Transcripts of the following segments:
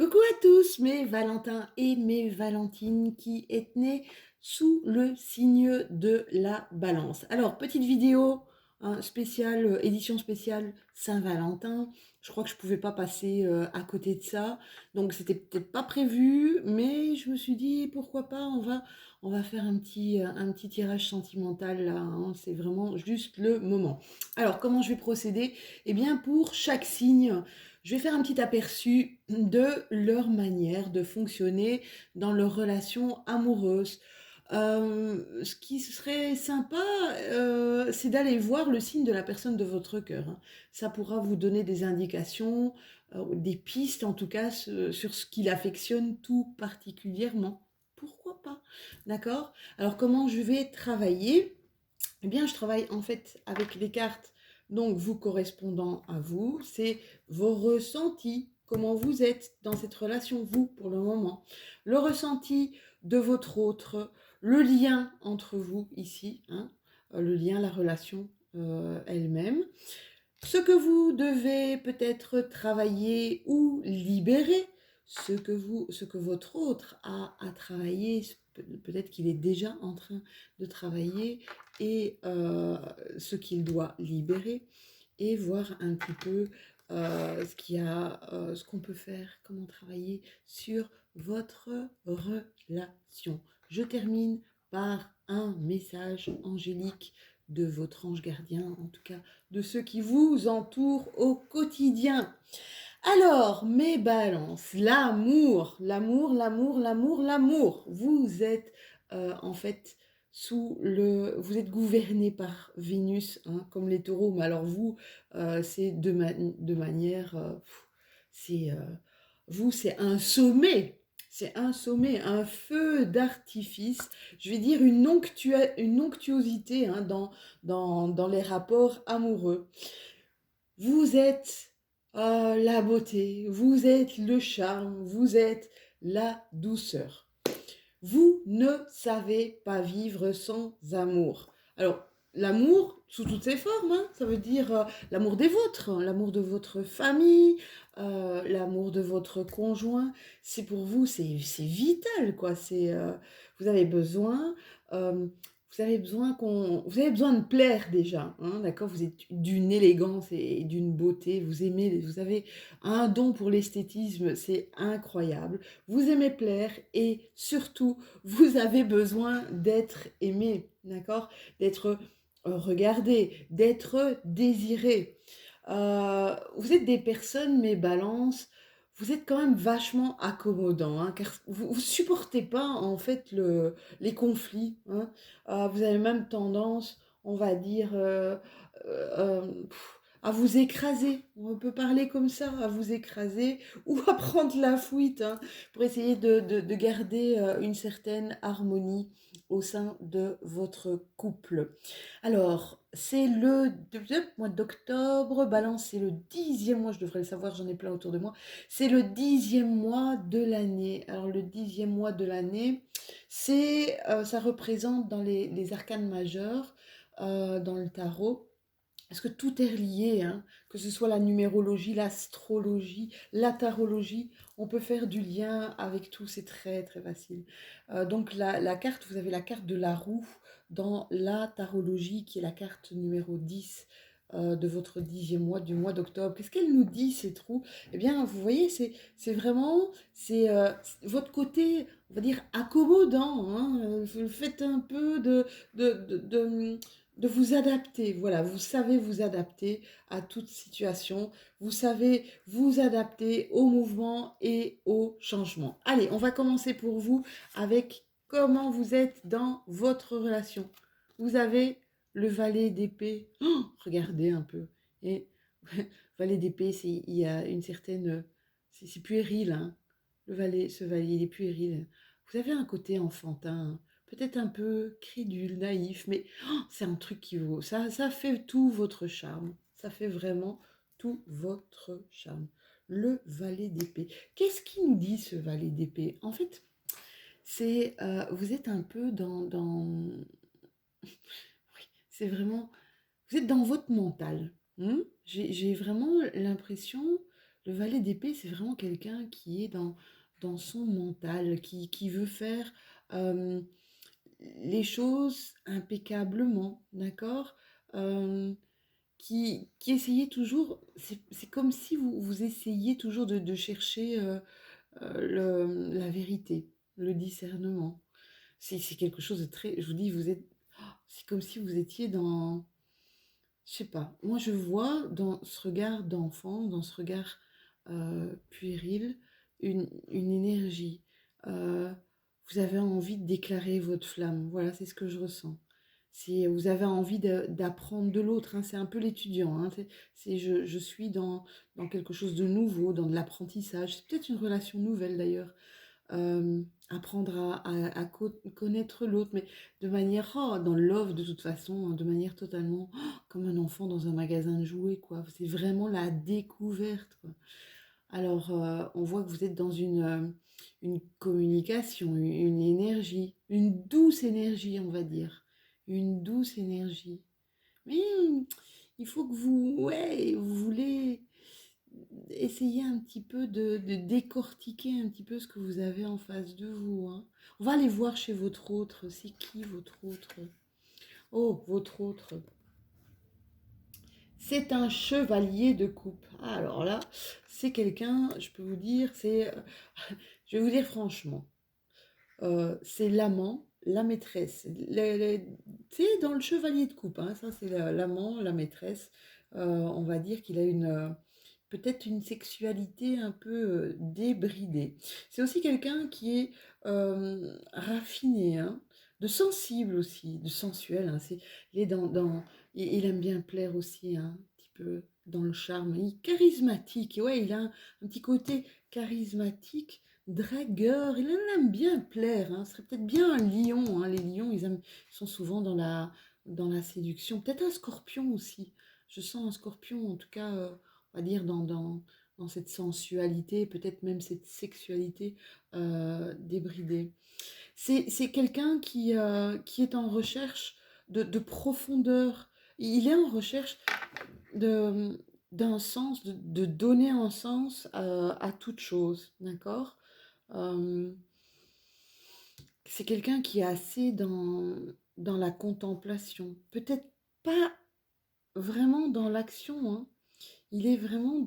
Coucou à tous mes Valentins et mes Valentines qui êtes nés sous le signe de la Balance. Alors, petite vidéo spéciale, édition spéciale Saint-Valentin. Je crois que je pouvais pas passer à côté de ça. Donc, c'était peut-être pas prévu, mais je me suis dit pourquoi pas, on va faire un petit tirage sentimental là, hein. C'est vraiment juste le moment. Alors, comment je vais procéder? Eh bien, pour chaque signe, je vais faire un petit aperçu de leur manière de fonctionner dans leur relation amoureuse. Ce qui serait sympa, c'est d'aller voir le signe de la personne de votre cœur, hein. Ça pourra vous donner des indications, des pistes en tout cas sur ce qu'il affectionne tout particulièrement. Pourquoi pas? D'accord? Alors comment je vais travailler? Eh bien, je travaille en fait avec les cartes, donc vous correspondant à vous, c'est vos ressentis, comment vous êtes dans cette relation, vous, pour le moment. Le ressenti de votre autre, le lien entre vous ici, hein, le lien, la relation elle-même. Ce que vous devez peut-être travailler ou libérer, ce que votre autre a à travailler, peut-être qu'il est déjà en train de travailler, et ce qu'il doit libérer, et voir un petit peu ce qu'on peut faire, comment travailler sur votre relation. Je termine par un message angélique de votre ange gardien, en tout cas de ceux qui vous entourent au quotidien. Alors, mes balances, l'amour. Vous êtes en fait vous êtes gouverné par Vénus, hein, comme les taureaux, mais alors vous, c'est de manière, c'est c'est un sommet. C'est un sommet, un feu d'artifice, je vais dire une onctuosité, hein, dans les rapports amoureux. Vous êtes la beauté, vous êtes le charme, vous êtes la douceur. Vous ne savez pas vivre sans amour. Alors, l'amour, sous toutes ses formes, hein, ça veut dire l'amour des vôtres, hein, l'amour de votre famille, l'amour de votre conjoint. C'est pour vous, c'est vital, quoi. Vous avez besoin, euh, vous avez besoin de plaire déjà, hein, d'accord? Vous êtes d'une élégance et d'une beauté. Vous avez un don pour l'esthétisme, c'est incroyable. Vous aimez plaire et surtout, vous avez besoin d'être aimé, d'accord? D'être regardé, d'être désiré. Vous êtes des personnes, mes balances, vous êtes quand même vachement accommodants, hein, car vous supportez pas en fait les conflits, hein. Vous avez même tendance, on va dire, à vous écraser. On peut parler comme ça, à vous écraser ou à prendre la fuite, hein, pour essayer de garder une certaine harmonie au sein de votre couple. Alors, c'est le mois d'octobre, Balance, c'est le 10e mois, je devrais le savoir, j'en ai plein autour de moi. C'est le 10e mois de l'année. Alors, le 10e mois de l'année, ça représente dans les arcanes majeures, dans le tarot, parce que tout est lié, hein, que ce soit la numérologie, l'astrologie, la tarologie, on peut faire du lien avec tout, c'est très très facile. Donc la carte, vous avez la carte de la roue dans la tarologie, qui est la carte numéro 10 de votre 10e mois, du mois d'octobre. Qu'est-ce qu'elle nous dit, cette roue? Eh bien, vous voyez, c'est vraiment, votre côté, on va dire, accommodant, hein. Faites un peu de vous adapter. Voilà, vous savez vous adapter à toute situation. Vous savez vous adapter au mouvement et au changement. Allez, on va commencer pour vous avec comment vous êtes dans votre relation. Vous avez le valet d'épée. Oh, regardez un peu. Et valet d'épée, il y a une certaine... C'est puéril, hein. Ce valet, il est puéril. Vous avez un côté enfantin, peut-être un peu crédule, naïf, mais oh, c'est un truc qui vaut. Ça fait tout votre charme. Ça fait vraiment tout votre charme. Le valet d'épée. Qu'est-ce qui nous dit ce valet d'épée? En fait, vous êtes un peu oui, c'est vraiment, vous êtes dans votre mental, hein. J'ai vraiment l'impression Le valet d'épée, c'est vraiment quelqu'un qui est dans son mental, qui veut faire euh, les choses impeccablement, d'accord? Euh, qui essayait toujours, c'est comme si vous essayiez toujours de chercher la vérité, le discernement. C'est quelque chose de très, je vous dis, c'est comme si vous étiez dans, je sais pas, moi je vois dans ce regard d'enfant, dans ce regard puéril, une énergie. Euh, vous avez envie de déclarer votre flamme, voilà, c'est ce que je ressens. Vous avez envie d'apprendre de l'autre, hein, c'est un peu l'étudiant, hein, je suis dans quelque chose de nouveau, dans de l'apprentissage. C'est peut-être une relation nouvelle d'ailleurs, apprendre à connaître l'autre, mais de manière, dans le love de toute façon, hein, de manière totalement comme un enfant dans un magasin de jouets, quoi. C'est vraiment la découverte, quoi. Alors, on voit que vous êtes dans une communication, une énergie, une douce énergie, on va dire. Une douce énergie. Mais il faut que ouais, vous voulez essayer un petit peu de décortiquer un petit peu ce que vous avez en face de vous, hein. On va aller voir chez votre autre. C'est qui votre autre? Oh, votre autre. C'est un chevalier de coupe. Ah, alors là, c'est quelqu'un, je peux vous dire, je vais vous dire franchement, c'est l'amant, la maîtresse. C'est dans le chevalier de coupe, hein, ça c'est l'amant, la maîtresse. On va dire qu'il a peut-être une sexualité un peu débridée. C'est aussi quelqu'un qui est raffiné, hein, de sensible aussi, de sensuel, hein. Il est il aime bien plaire aussi, hein, un petit peu dans le charme. Il est charismatique, ouais, il a un petit côté charismatique, dragueur. Il aime bien plaire, hein. Ce serait peut-être bien un lion, hein. Les lions, ils sont souvent dans la séduction. Peut-être un scorpion aussi. Je sens un scorpion, en tout cas. On va dire, dans cette sensualité, peut-être même cette sexualité débridée. C'est quelqu'un qui est en recherche de profondeur. Il est en recherche de, d'un sens, de donner un sens à toute chose, d'accord? Euh, c'est quelqu'un qui est assez dans la contemplation. Peut-être pas vraiment dans l'action, hein. Il est vraiment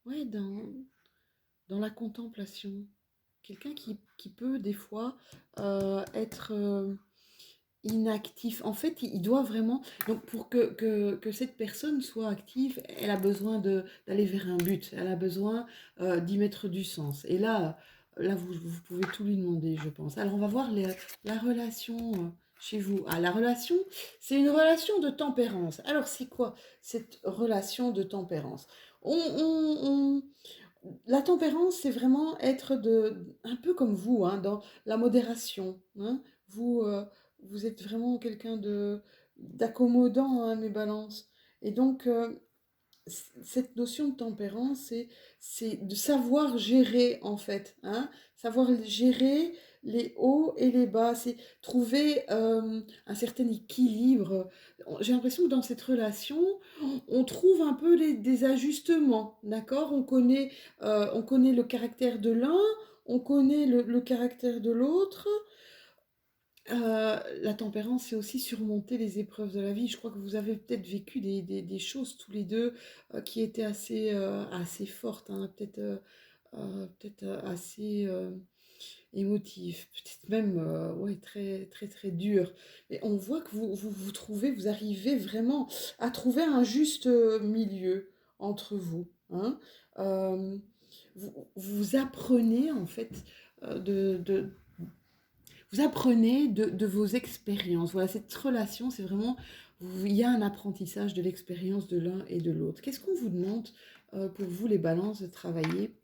ouais, dans la contemplation. Quelqu'un qui peut des fois être inactif. En fait, il doit vraiment... Donc pour que cette personne soit active, elle a besoin d'aller vers un but. Elle a besoin d'y mettre du sens. Et là vous pouvez tout lui demander, je pense. Alors on va voir la relation chez vous. Ah, la relation, c'est une relation de tempérance. Alors c'est quoi cette relation de tempérance? La tempérance, c'est vraiment être un peu comme vous, hein, dans la modération, hein. Vous, vous êtes vraiment quelqu'un d'accommodant, hein, mes balances. Et donc, cette notion de tempérance, c'est de savoir gérer, en fait, hein, savoir gérer les hauts et les bas, c'est trouver un certain équilibre. J'ai l'impression que dans cette relation, on trouve un peu des ajustements, d'accord? On connaît le caractère de l'un, on connaît le caractère de l'autre. La tempérance, c'est aussi surmonter les épreuves de la vie. Je crois que vous avez peut-être vécu des choses tous les deux qui étaient assez fortes, hein, peut-être assez émotives, peut-être même ouais, très, très, très dures. Et on voit que vous arrivez vraiment à trouver un juste milieu entre vous, hein. Euh, vous apprenez en fait vous apprenez de vos expériences. Voilà, cette relation, c'est vraiment, il y a un apprentissage de l'expérience de l'un et de l'autre. Qu'est-ce qu'on vous demande pour vous, les balances, de travailler?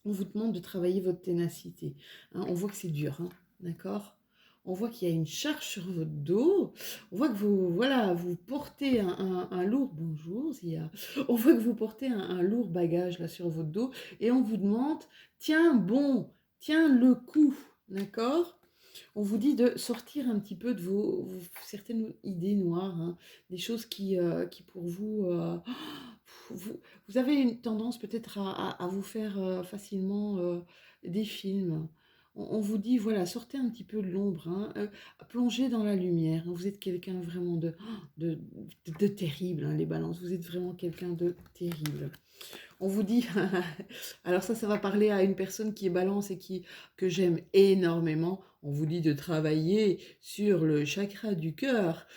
On vous demande de travailler votre ténacité, hein. On voit que c'est dur, hein, d'accord? On voit qu'il y a une charge sur votre dos. On voit que vous portez un lourd... Bonjour, Zia. On voit que vous portez un lourd bagage là sur votre dos. Et on vous demande, tiens bon, tiens le coup, d'accord? On vous dit de sortir un petit peu de certaines idées noires, hein, des choses qui pour vous vous, vous avez une tendance peut-être à vous faire facilement des films. On vous dit, voilà, sortez un petit peu de l'ombre, hein, plongez dans la lumière. Vous êtes quelqu'un vraiment de, de terrible, hein, les balances. Vous êtes vraiment quelqu'un de terrible. On vous dit, alors ça va parler à une personne qui est balance et que j'aime énormément. On vous dit de travailler sur le chakra du cœur.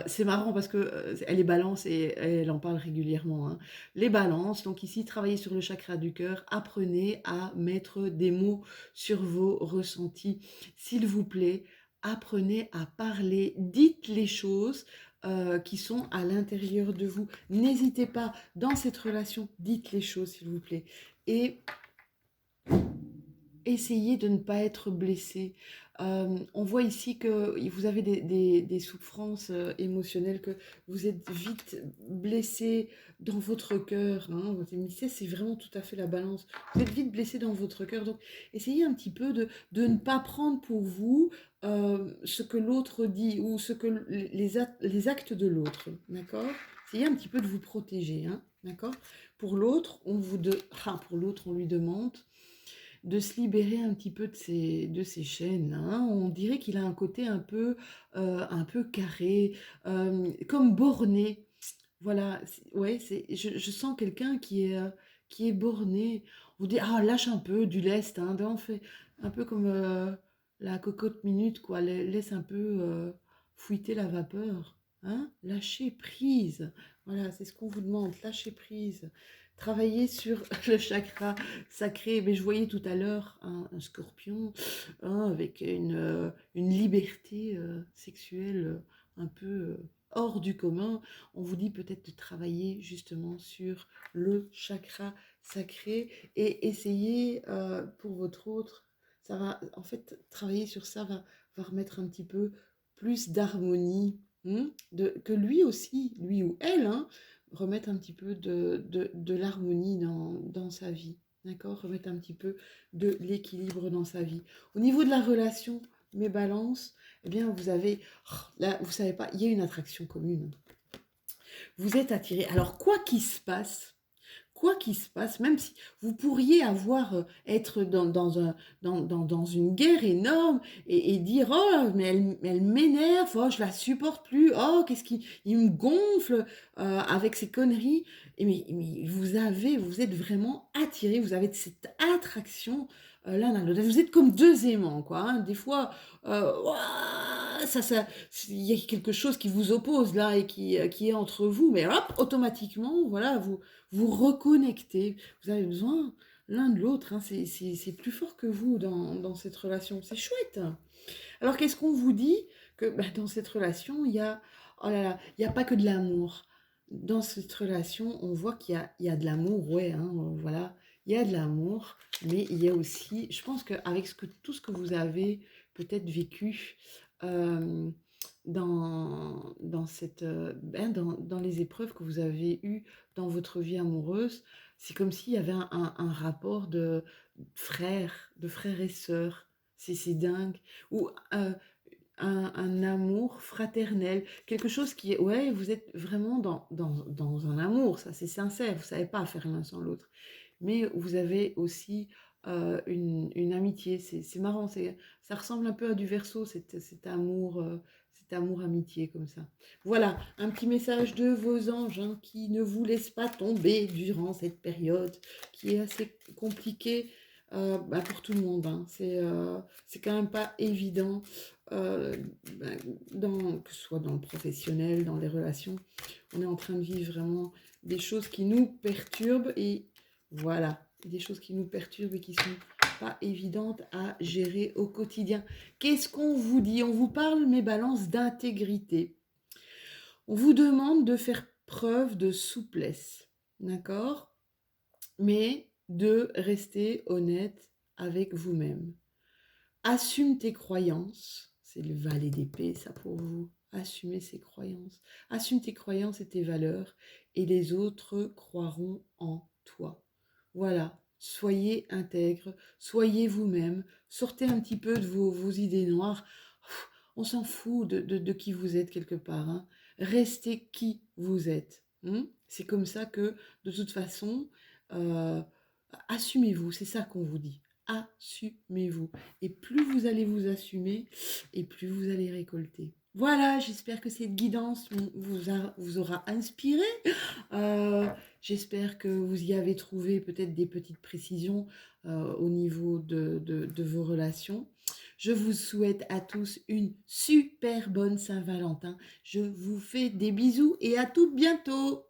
C'est marrant parce que elle est balance et elle en parle régulièrement, hein. Les balances, donc ici, travaillez sur le chakra du cœur, apprenez à mettre des mots sur vos ressentis. S'il vous plaît, apprenez à parler, dites les choses qui sont à l'intérieur de vous. N'hésitez pas, dans cette relation, dites les choses, s'il vous plaît. Et essayez de ne pas être blessé. On voit ici que vous avez des souffrances émotionnelles, que vous êtes vite blessé dans votre cœur, hein. C'est vraiment tout à fait la balance. Vous êtes vite blessé dans votre cœur. Donc, essayez un petit peu de ne pas prendre pour vous ce que l'autre dit ou ce que les actes de l'autre. D'accord? Essayez un petit peu de vous protéger. Hein, d'accord? Pour l'autre, pour l'autre, on lui demande de se libérer un petit peu de ses chaînes, hein. On dirait qu'il a un côté un peu carré, comme borné. Voilà, ouais, je sens quelqu'un qui est borné. On vous dit, ah, lâche un peu du lest, hein, ben, on fait un peu comme la cocotte minute, quoi. Laisse un peu fouetter la vapeur, hein. Lâchez prise. Voilà, c'est ce qu'on vous demande, lâchez prise. Travailler sur le chakra sacré. Mais je voyais tout à l'heure un scorpion, hein, avec une liberté sexuelle un peu hors du commun. On vous dit peut-être de travailler justement sur le chakra sacré et essayer pour votre autre, ça va, en fait, travailler sur ça va remettre un petit peu plus d'harmonie, que lui aussi, lui ou elle, hein, remettre un petit peu de l'harmonie dans sa vie. D'accord? Remettre un petit peu de l'équilibre dans sa vie. Au niveau de la relation, mes balances, eh bien, vous avez, là, vous savez pas, il y a une attraction commune. Vous êtes attirés. Alors, quoi qu'il se passe, même si vous pourriez être dans une guerre énorme et dire, oh, mais elle m'énerve, oh, je la supporte plus, oh, qu'est-ce qui il me gonfle avec ces conneries. Mais vous êtes vraiment attirés, vous avez cette attraction l'un à l'autre. Vous êtes comme deux aimants, quoi, hein. Des fois, ouah, il y a quelque chose qui vous oppose là et qui est entre vous, mais hop, automatiquement, voilà, vous reconnectez. Vous avez besoin l'un de l'autre, hein. C'est plus fort que vous dans cette relation. C'est chouette. Alors, qu'est-ce qu'on vous dit? Que dans cette relation, oh là là, il n'y a pas que de l'amour. Dans cette relation, on voit il y a de l'amour, ouais, hein, voilà. Il y a de l'amour, mais il y a aussi, je pense qu'avec tout ce que vous avez peut-être vécu euh, dans les épreuves que vous avez eues dans votre vie amoureuse, c'est comme s'il y avait un rapport de frères et sœurs. C'est dingue. Ou un amour fraternel. Quelque chose qui est... Ouais, vous êtes vraiment dans un amour, ça c'est sincère. Vous ne savez pas faire l'un sans l'autre. Mais vous avez aussi une amitié. C'est marrant, ça ressemble un peu à du Verseau, cet amour amitié comme ça. Voilà, un petit message de vos anges, hein, qui ne vous laissent pas tomber durant cette période qui est assez compliquée pour tout le monde, hein. C'est quand même pas évident, euh, ben, que ce soit dans le professionnel, dans les relations. On est en train de vivre vraiment des choses qui nous perturbent et voilà, des choses qui nous perturbent et qui sont pas évidentes à gérer au quotidien. Qu'est-ce qu'on vous dit? On vous parle, mes balances, d'intégrité. On vous demande de faire preuve de souplesse, d'accord? Mais de rester honnête avec vous-même. Assume tes croyances, c'est le valet d'épée, ça pour vous. Assumez ses croyances. Assume tes croyances et tes valeurs, et les autres croiront en toi. Voilà, soyez intègre, soyez vous-même, sortez un petit peu de vos idées noires. On s'en fout de qui vous êtes quelque part, hein. Restez qui vous êtes. C'est comme ça que, de toute façon, assumez-vous, c'est ça qu'on vous dit. Assumez-vous. Et plus vous allez vous assumer, et plus vous allez récolter. Voilà, j'espère que cette guidance vous aura inspiré. J'espère que vous y avez trouvé peut-être des petites précisions au niveau de vos relations. Je vous souhaite à tous une super bonne Saint-Valentin. Je vous fais des bisous et à tout bientôt.